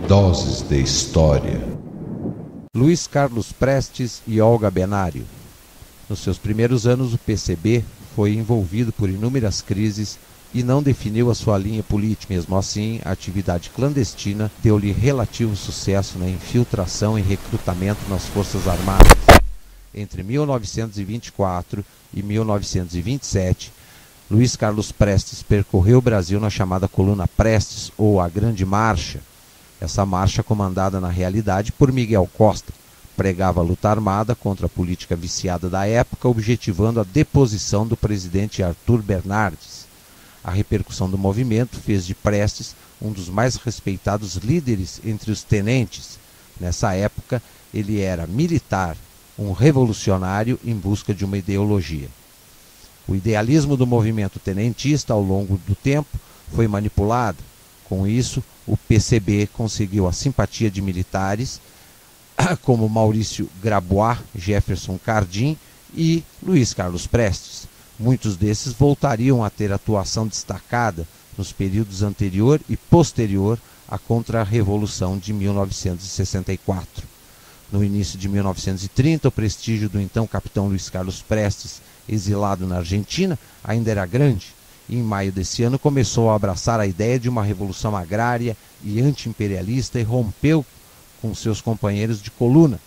Doses de História. Luiz Carlos Prestes e Olga Benário. Nos seus primeiros anos, o PCB foi envolvido por inúmeras crises e não definiu a sua linha política. Mesmo assim, a atividade clandestina deu-lhe relativo sucesso na infiltração e recrutamento nas Forças Armadas. Entre 1924 e 1927, Luiz Carlos Prestes percorreu o Brasil na chamada Coluna Prestes, ou a Grande Marcha. Essa marcha, comandada na realidade por Miguel Costa, pregava a luta armada contra a política viciada da época, objetivando a deposição do presidente Arthur Bernardes. A repercussão do movimento fez de Prestes um dos mais respeitados líderes entre os tenentes. Nessa época, ele era militar, um revolucionário em busca de uma ideologia. O idealismo do movimento tenentista, ao longo do tempo, foi manipulado. Com isso, o PCB conseguiu a simpatia de militares como Maurício Grabois, Jefferson Cardim e Luiz Carlos Prestes. Muitos desses voltariam a ter atuação destacada nos períodos anterior e posterior à Contra-Revolução de 1964. No início de 1930, o prestígio do então capitão Luiz Carlos Prestes, exilado na Argentina, ainda era grande, e em maio desse ano começou a abraçar a ideia de uma revolução agrária e anti-imperialista e rompeu com seus companheiros de coluna.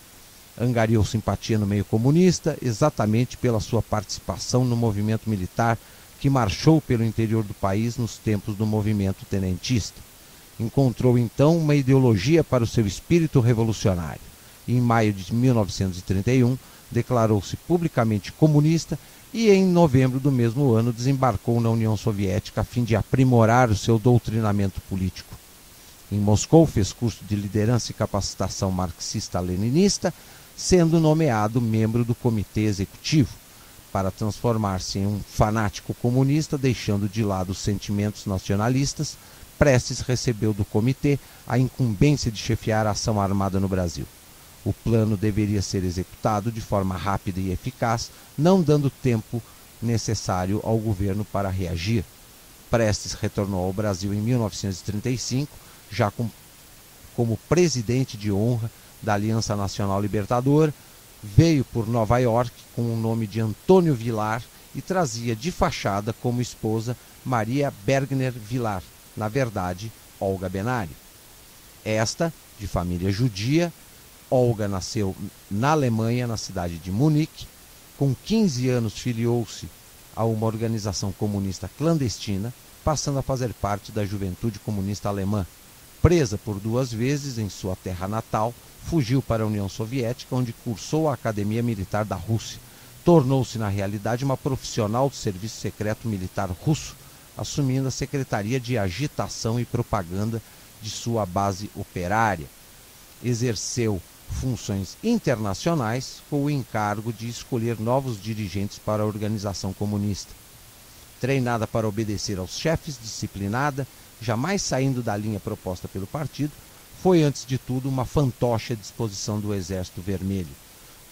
Angariou simpatia no meio comunista exatamente pela sua participação no movimento militar que marchou pelo interior do país nos tempos do movimento tenentista. Encontrou então uma ideologia para o seu espírito revolucionário. E em maio de 1931 declarou-se publicamente comunista e em novembro do mesmo ano desembarcou na União Soviética a fim de aprimorar o seu doutrinamento político. Em Moscou fez curso de liderança e capacitação marxista-leninista, sendo nomeado membro do comitê executivo, para transformar-se em um fanático comunista, deixando de lado os sentimentos nacionalistas. Prestes recebeu do comitê a incumbência de chefiar a ação armada no Brasil. O plano deveria ser executado de forma rápida e eficaz, não dando tempo necessário ao governo para reagir. Prestes retornou ao Brasil em 1935, já como presidente de honra da Aliança Nacional Libertadora. Veio por Nova York com o nome de Antônio Vilar e trazia de fachada como esposa Maria Bergner Vilar, na verdade, Olga Benário. Esta, de família judia, Olga nasceu na Alemanha, na cidade de Munique. Com 15 anos filiou-se a uma organização comunista clandestina, passando a fazer parte da Juventude Comunista Alemã. Presa por 2 vezes em sua terra natal, fugiu para a União Soviética, onde cursou a Academia Militar da Rússia. Tornou-se, na realidade, uma profissional do Serviço Secreto Militar Russo, assumindo a Secretaria de Agitação e Propaganda de sua base operária. Exerceu funções internacionais com o encargo de escolher novos dirigentes para a organização comunista. Treinada para obedecer aos chefes, disciplinada, jamais saindo da linha proposta pelo partido, foi antes de tudo uma fantoche à disposição do Exército Vermelho.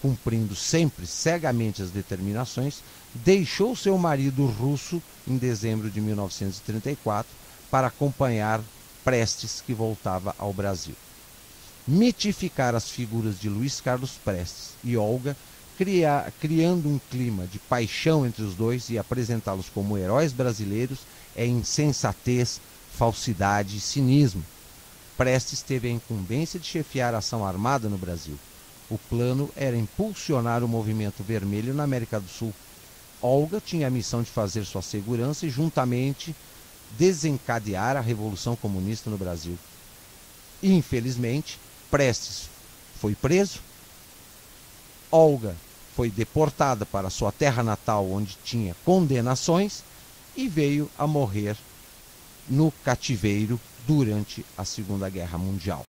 Cumprindo sempre cegamente as determinações, deixou seu marido russo em dezembro de 1934 para acompanhar Prestes, que voltava ao Brasil. Mitificar as figuras de Luiz Carlos Prestes e Olga, criando um clima de paixão entre os dois e apresentá-los como heróis brasileiros, é insensatez, falsidade e cinismo. Prestes teve a incumbência de chefiar a ação armada no Brasil. O plano era impulsionar o movimento vermelho na América do Sul. Olga tinha a missão de fazer sua segurança e, juntamente, desencadear a Revolução Comunista no Brasil. Infelizmente, Prestes foi preso, Olga foi deportada para sua terra natal, onde tinha condenações, e veio a morrer no cativeiro durante a Segunda Guerra Mundial.